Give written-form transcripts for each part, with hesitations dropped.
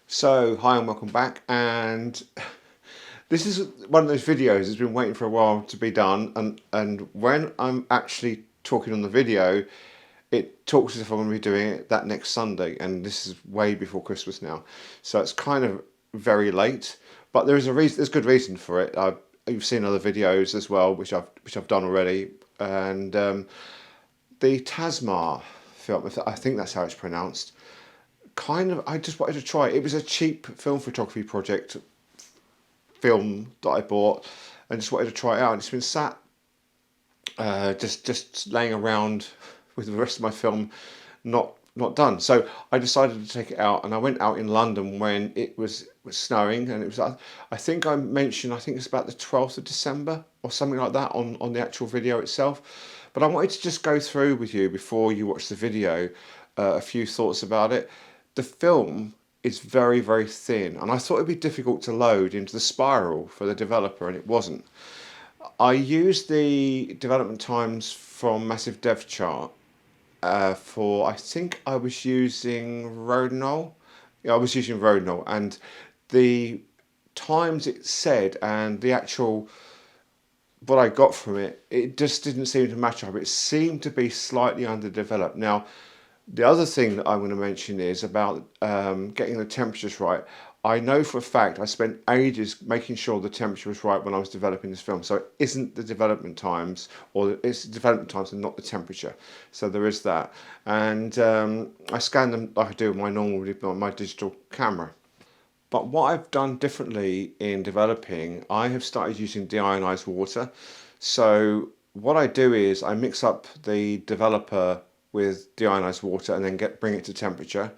So, hi and welcome back. And this is one of those videos that's been waiting for a while to be done. And when I'm actually talking on the video, it talks as if I'm going to be doing it that next Sunday. And this is way before Christmas now. So it's kind of very late. But there is a reason. There's good reason for it. You've seen other videos as well, which I've done already. And the Tasmar film, I think that's how it's pronounced. I just wanted to try it. It was a cheap film photography project film that I bought and just wanted to try it out. And it's been sat just laying around with the rest of my film not done. So I decided to take it out, and I went out in London when it was snowing, and it was I think I mentioned, I think it's about the 12th of December or something like that on the actual video itself. But I wanted to just go through with you before you watch the video a few thoughts about it. The film is very, very thin, and I thought it'd be difficult to load into the spiral for the developer, and it wasn't. I used the development times from Massive Dev Chart I think I was using Rodinal. Yeah, I was using Rodinal, and the times it said and the actual what I got from it, it just didn't seem to match up. It seemed to be slightly underdeveloped. Now, the other thing that I'm going to mention is about getting the temperatures right. I know for a fact I spent ages making sure the temperature was right when I was developing this film. So it isn't the development times, or it's the development times and not the temperature. So there is that. And I scan them like I do with my digital camera. But what I've done differently in developing, I have started using deionized water. So what I do is I mix up the developer with deionized water and then bring it to temperature.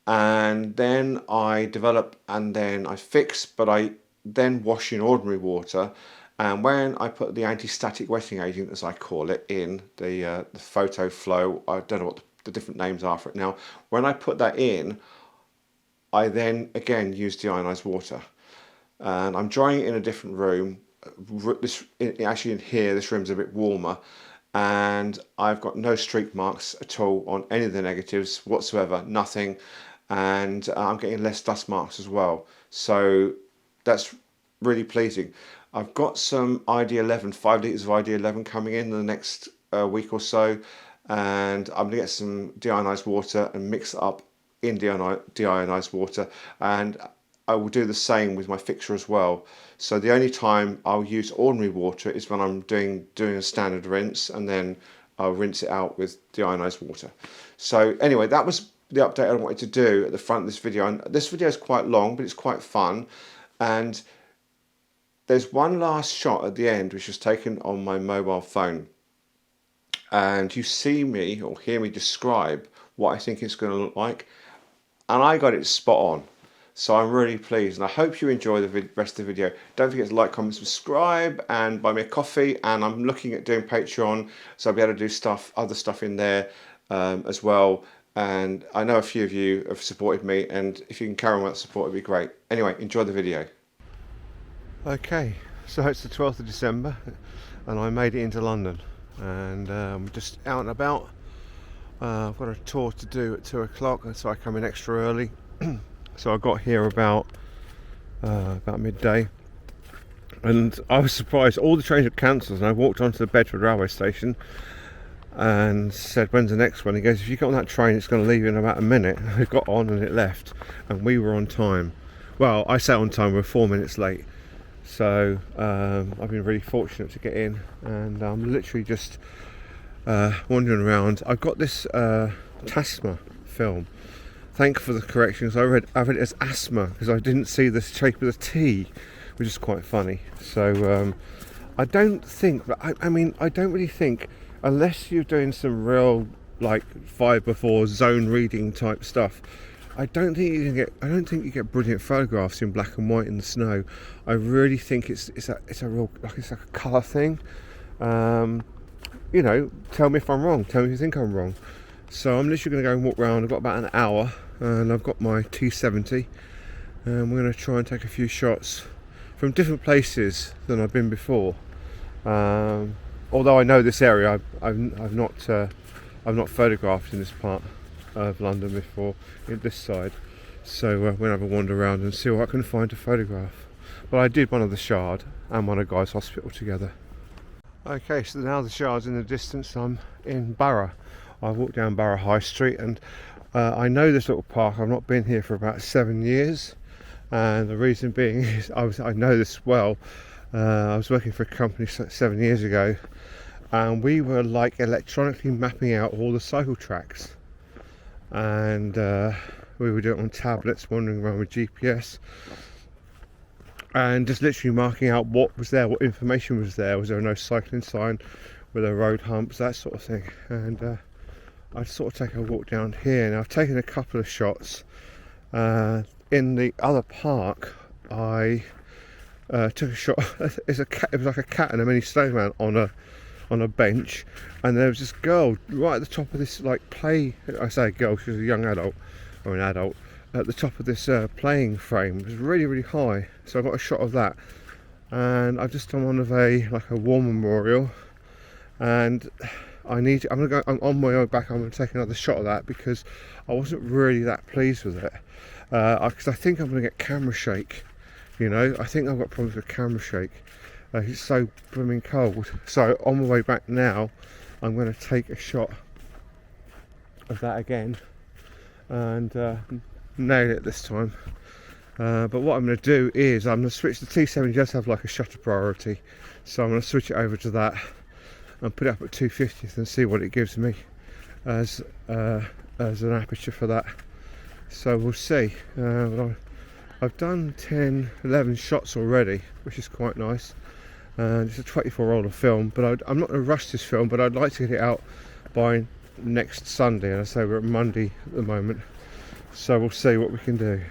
And then I develop and then I fix, but I then wash in ordinary water. And when I put the anti-static wetting agent, as I call it, in the photo flow, I don't know what the different names are for it now. When I put that in, I then again use deionized water, and I'm drying it in a different room. Actually in here, this room's a bit warmer, and I've got no streak marks at all on any of the negatives whatsoever, nothing, and I'm getting less dust marks as well. So that's really pleasing. I've got some ID11, 5 litres of ID11 coming in the next week or so, and I'm going to get some deionized water and mix it up in deionized water, and I will do the same with my fixture as well. So the only time I'll use ordinary water is when I'm doing a standard rinse, and then I'll rinse it out with deionized water. So anyway, that was the update I wanted to do at the front of this video. And this video is quite long, but it's quite fun. And there's one last shot at the end which was taken on my mobile phone, and you see me or hear me describe what I think it's going to look like, and I got it spot on. So I'm really pleased, and I hope you enjoy the rest of the video. Don't forget to like, comment, subscribe, and buy me a coffee. And I'm looking at doing Patreon, so I'll be able to do other stuff in there as well. And I know a few of you have supported me, and if you can carry on with that support, it'd be great. Anyway, enjoy the video. Okay, so it's the 12th of December, and I made it into London, and just out and about. I've got a tour to do at 2 o'clock, so I come in extra early. So I got here about midday, and I was surprised. All the trains were cancelled, and I walked onto the Bedford railway station and said, "When's the next one?" He goes, "If you get on that train, it's going to leave you in about a minute." I got on and it left, and we were on time. Well, I say on time, we're 4 minutes late. So I've been really fortunate to get in, and I'm literally just wandering around. I've got this Tasma film. Thank you for the corrections. I read it as asthma because I didn't see the shape of the T, which is quite funny. So I don't think, I mean, I don't really think, unless you're doing some real like 5x4 zone reading type stuff, I don't think you get brilliant photographs in black and white in the snow. I really think it's a real, like, it's like a colour thing. You know, tell me if I'm wrong. Tell me if you think I'm wrong. So I'm literally going to go and walk around. I've got about an hour, and I've got my T70, and we're going to try and take a few shots from different places than I've been before. Although I know this area, I've not photographed in this part of London before, in this side. So we're going to have a wander around and see what I can find to photograph. But I did one of the Shard and one of Guy's Hospital together. Okay, so now the Shard's in the distance. I'm in Borough. I walked down Borough High Street, and I know this little park. I've not been here for about 7 years, and the reason being is I know this well. I was working for a company 7 years ago, and we were like electronically mapping out all the cycle tracks, and we would do it on tablets, wandering around with GPS, and just literally marking out what was there, what information was there. Was there no cycling sign? Were there road humps? That sort of thing. And I'd sort of take a walk down here. And I've taken a couple of shots. In the other park, I took a shot. It was like a cat and a mini snowman on a bench, and there was this girl right at the top of this play. I say girl, she was a young adult or an adult. At the top of this playing frame. It was really, really high, so I got a shot of that. And I've just done one of a war memorial, and I'm on my way back. I'm going to take another shot of that because I wasn't really that pleased with it, because I think I'm going to get camera shake. I think I've got problems with camera shake. It's so blooming cold. So on my way back now, I'm going to take a shot of that again, and nail it this time. But what I'm going to do is I'm going to switch. The T70 does have a shutter priority, so I'm going to switch it over to that and put it up at 250th and see what it gives me as an aperture for that. So we'll see. But I've done 10-11 shots already, which is quite nice. It's a 24 roll of film, but I'm not going to rush this film, but I'd like to get it out by next Sunday. And I say we're at Monday at the moment, so we'll see what we can do.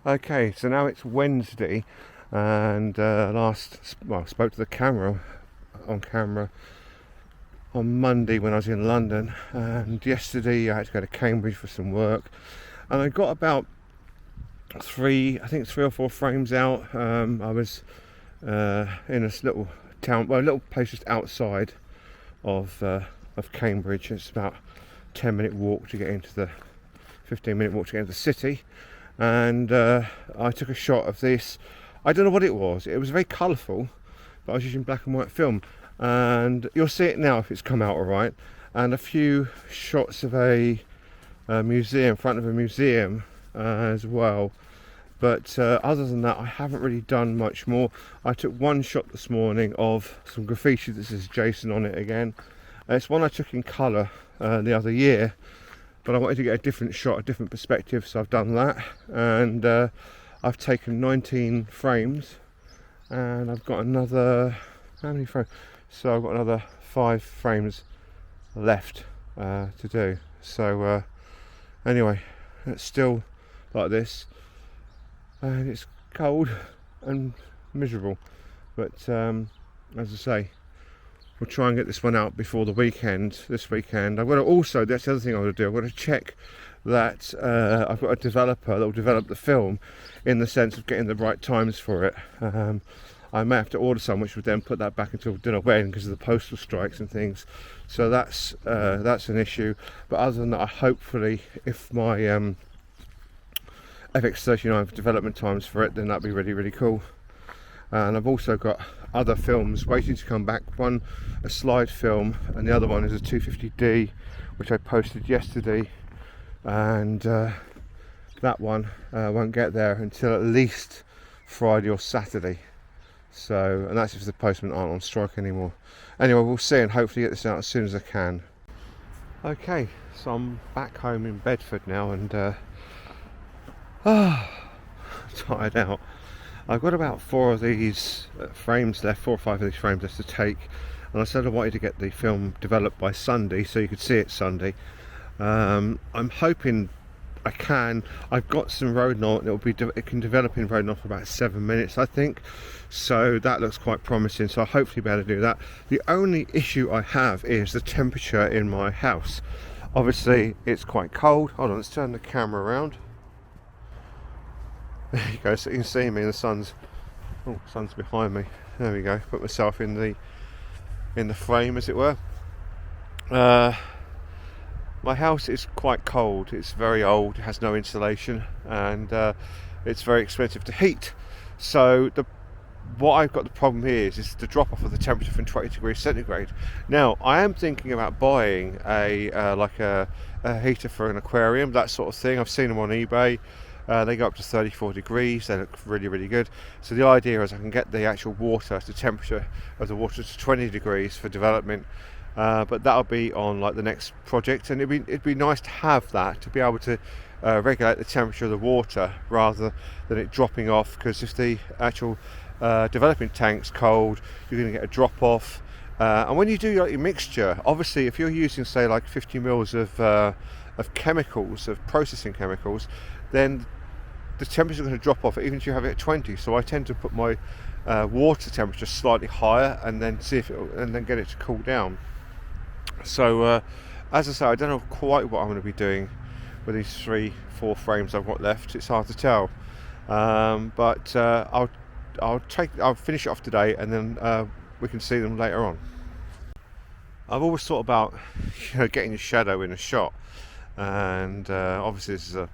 Okay, so now it's Wednesday, and I spoke to the camera on Monday when I was in London, and yesterday I had to go to Cambridge for some work, and I got about three or four frames out. I was in this little town, a little place just outside of Cambridge. It's about 10-minute walk to get into the 15-minute walk to get into the city, and I took a shot of this. I don't know what it was. It was very colourful, but I was using black and white film, and you'll see it now if it's come out all right. And a few shots of a museum, front of a museum as well. But other than that, I haven't really done much more. I took one shot this morning of some graffiti that says Jason on it again. It's one I took in colour the other year, but I wanted to get a different shot, a different perspective, so I've done that. And I've taken 19 frames, and I've got another, how many frames? So I've got another 5 frames left to do. So anyway, it's still like this, and it's cold and miserable, but as I say, we'll try and get this one out before the weekend. This weekend I'm going to also, that's the other thing I'm going to do, I'm going to check that I've got a developer that will develop the film in the sense of getting the right times for it. I may have to order some, which would then put that back until dinner when, because of the postal strikes and things. So that's an issue. But other than that, hopefully, if my FX39 development times for it, then that'd be really, really cool. And I've also got other films waiting to come back. One, a slide film, and the other one is a 250D, which I posted yesterday. And that one won't get there until at least Friday or Saturday. So, and that's if the postmen aren't on strike anymore. Anyway, we'll see, and hopefully get this out as soon as I can. Okay, so I'm back home in Bedford now, and tired out. I've got about 4 of these frames left, 4 or 5 of these frames left to take, and I said I wanted to get the film developed by Sunday so you could see it Sunday. I'm hoping I can. I've got some Rodinal, it can develop in Rodinal for about 7 minutes, I think, so that looks quite promising, so I'll hopefully be able to do that. The only issue I have is the temperature in my house. Obviously it's quite cold. Hold on, let's turn the camera around. There you go, so you can see me, and the sun's behind me. There we go, put myself in the frame, as it were. My my house is quite cold. It's very old, it has no insulation, and it's very expensive to heat. So what I've got the problem here is the drop off of the temperature from 20 degrees centigrade. Now I am thinking about buying a heater for an aquarium, that sort of thing. I've seen them on eBay. They go up to 34 degrees. They look really, really good. So the idea is I can get the actual water, the temperature of the water, to 20 degrees for development. But that'll be on like the next project, and it'd be nice to have that, to be able to regulate the temperature of the water rather than it dropping off. Because if the actual developing tank's cold, you're going to get a drop off. And when you do your mixture, obviously if you're using say like 50 mils of chemicals, of processing chemicals, then the temperature is going to drop off even if you have it at 20. So I tend to put my water temperature slightly higher and then and then get it to cool down. So as I say, I don't know quite what I'm going to be doing with these 3-4 frames I've got left. It's hard to tell, but I'll finish it off today, and then we can see them later on. I've always thought about getting a shadow in a shot, and obviously this is a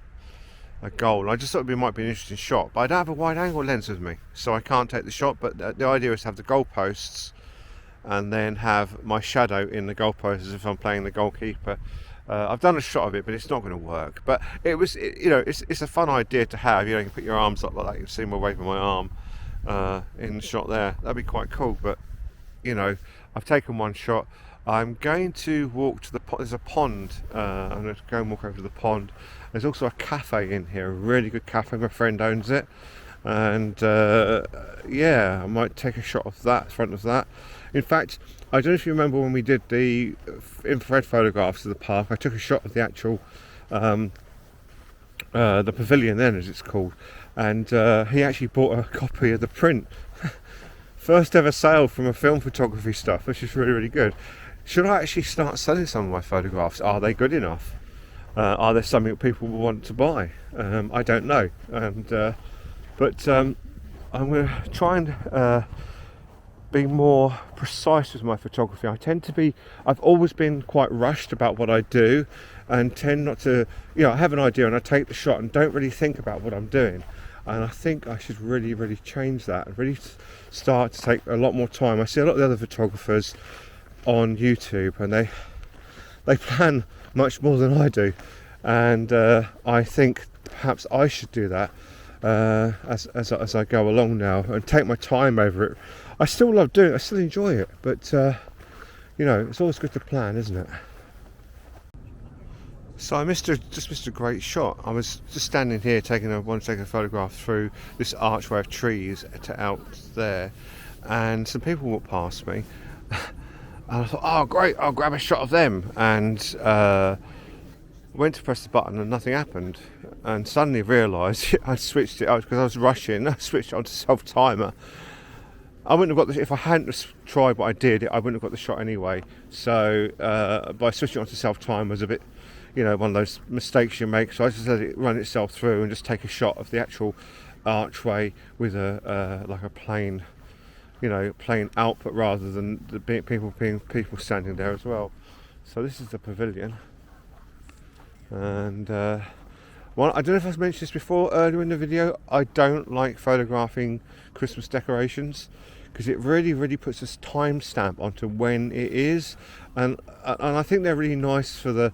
goal. I just thought it might be an interesting shot, but I don't have a wide angle lens with me, so I can't take the shot. But the idea is to have the goalposts and then have my shadow in the goalposts as if I'm playing the goalkeeper. I've done a shot of it, but it's not going to work. But it's a fun idea to have. You can put your arms up like that. You can see my wave of my arm in the shot there. That'd be quite cool. But I've taken one shot. I'm going to walk to the pond. There's a pond. I'm going to go and walk over to the pond. There's also a cafe in here, a really good cafe. My friend owns it, and I might take a shot of that, front of that. In fact, I don't know if you remember when we did the infrared photographs of the park. I took a shot of the actual the pavilion then, as it's called, and he actually bought a copy of the print. First ever sale from a film photography stuff, which is really, really good. Should I actually start selling some of my photographs? Are they good enough? Are there something that people will want to buy? I don't know. But I'm going to try and be more precise with my photography. I've always been quite rushed about what I do, and tend not to, I have an idea and I take the shot and don't really think about what I'm doing. And I think I should really, really change that and really start to take a lot more time. I see a lot of the other photographers on YouTube, and they plan much more than I do, and I think perhaps I should do that as I go along now and take my time over it. I still love doing it, I still enjoy it, but it's always good to plan, isn't it? So I just missed a great shot. I was just standing here taking a photograph through this archway of trees to out there, and some people walked past me. And I thought, oh great, I'll grab a shot of them, and went to press the button and nothing happened, and suddenly realised I switched it out because I was rushing. I switched it onto self-timer. I wouldn't have got if I hadn't tried what I did, I wouldn't have got the shot anyway. So by switching onto self-timer was a bit, one of those mistakes you make. So I just let it run itself through and just take a shot of the actual archway with a plain output rather than the people standing there as well. So this is the pavilion, and I don't know if I've mentioned this before earlier in the video. I don't like photographing Christmas decorations because it really, really puts a timestamp onto when it is, and I think they're really nice for the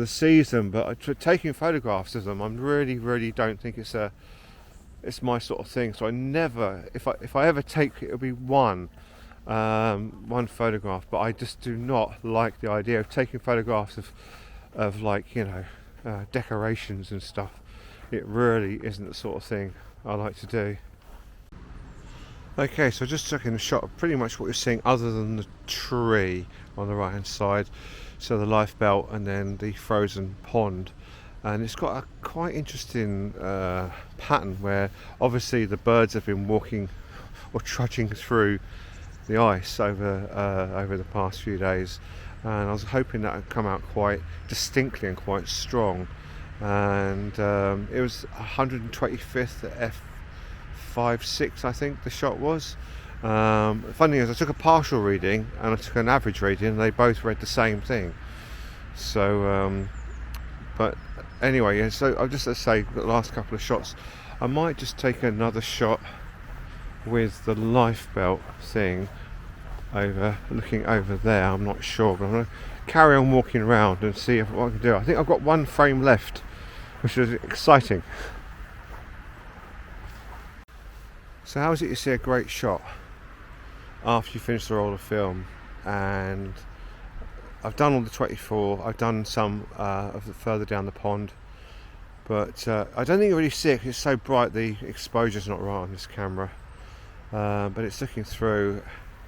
season. But taking photographs of them, I really, really don't think it's my sort of thing. So I never, if I ever take, it'll be one photograph. But I just do not like the idea of taking photographs of decorations and stuff. It really isn't the sort of thing I like to do. Okay, so just taking a shot of pretty much what you're seeing, other than the tree on the right hand side. So the life belt and then the frozen pond. And it's got a quite interesting pattern where obviously the birds have been walking or trudging through the ice over the past few days, and I was hoping that would come out quite distinctly and quite strong. And it was 125th at f5.6, I think the shot was. Funny is, I took a partial reading and I took an average reading, and they both read the same thing. So but anyway, yeah, so I'll just say the last couple of shots, I might just take another shot with the lifebelt thing over, looking over there. I'm not sure, but I'm going to carry on walking around and see what I can do. I think I've got one frame left, which is exciting. So how is it you see a great shot after you finish the roll of film? And I've done all the 24, I've done some of the further down the pond, but I don't think you really see it because it's so bright, the exposure's not right on this camera. But it's looking through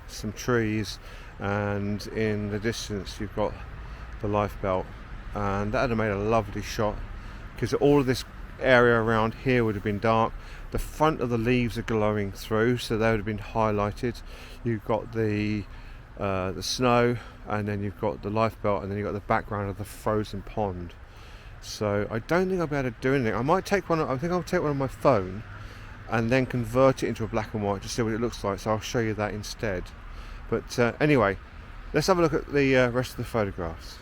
some trees, and in the distance you've got the lifebelt, and that would have made a lovely shot because all of this area around here would have been dark. The front of the leaves are glowing through, so they would have been highlighted. You've got the snow, and then you've got the lifebelt, and then you've got the background of the frozen pond. So I don't think I'll be able to do anything. I think I'll take one on my phone and then convert it into a black and white to see what it looks like, so I'll show you that instead. But anyway, let's have a look at the rest of the photographs.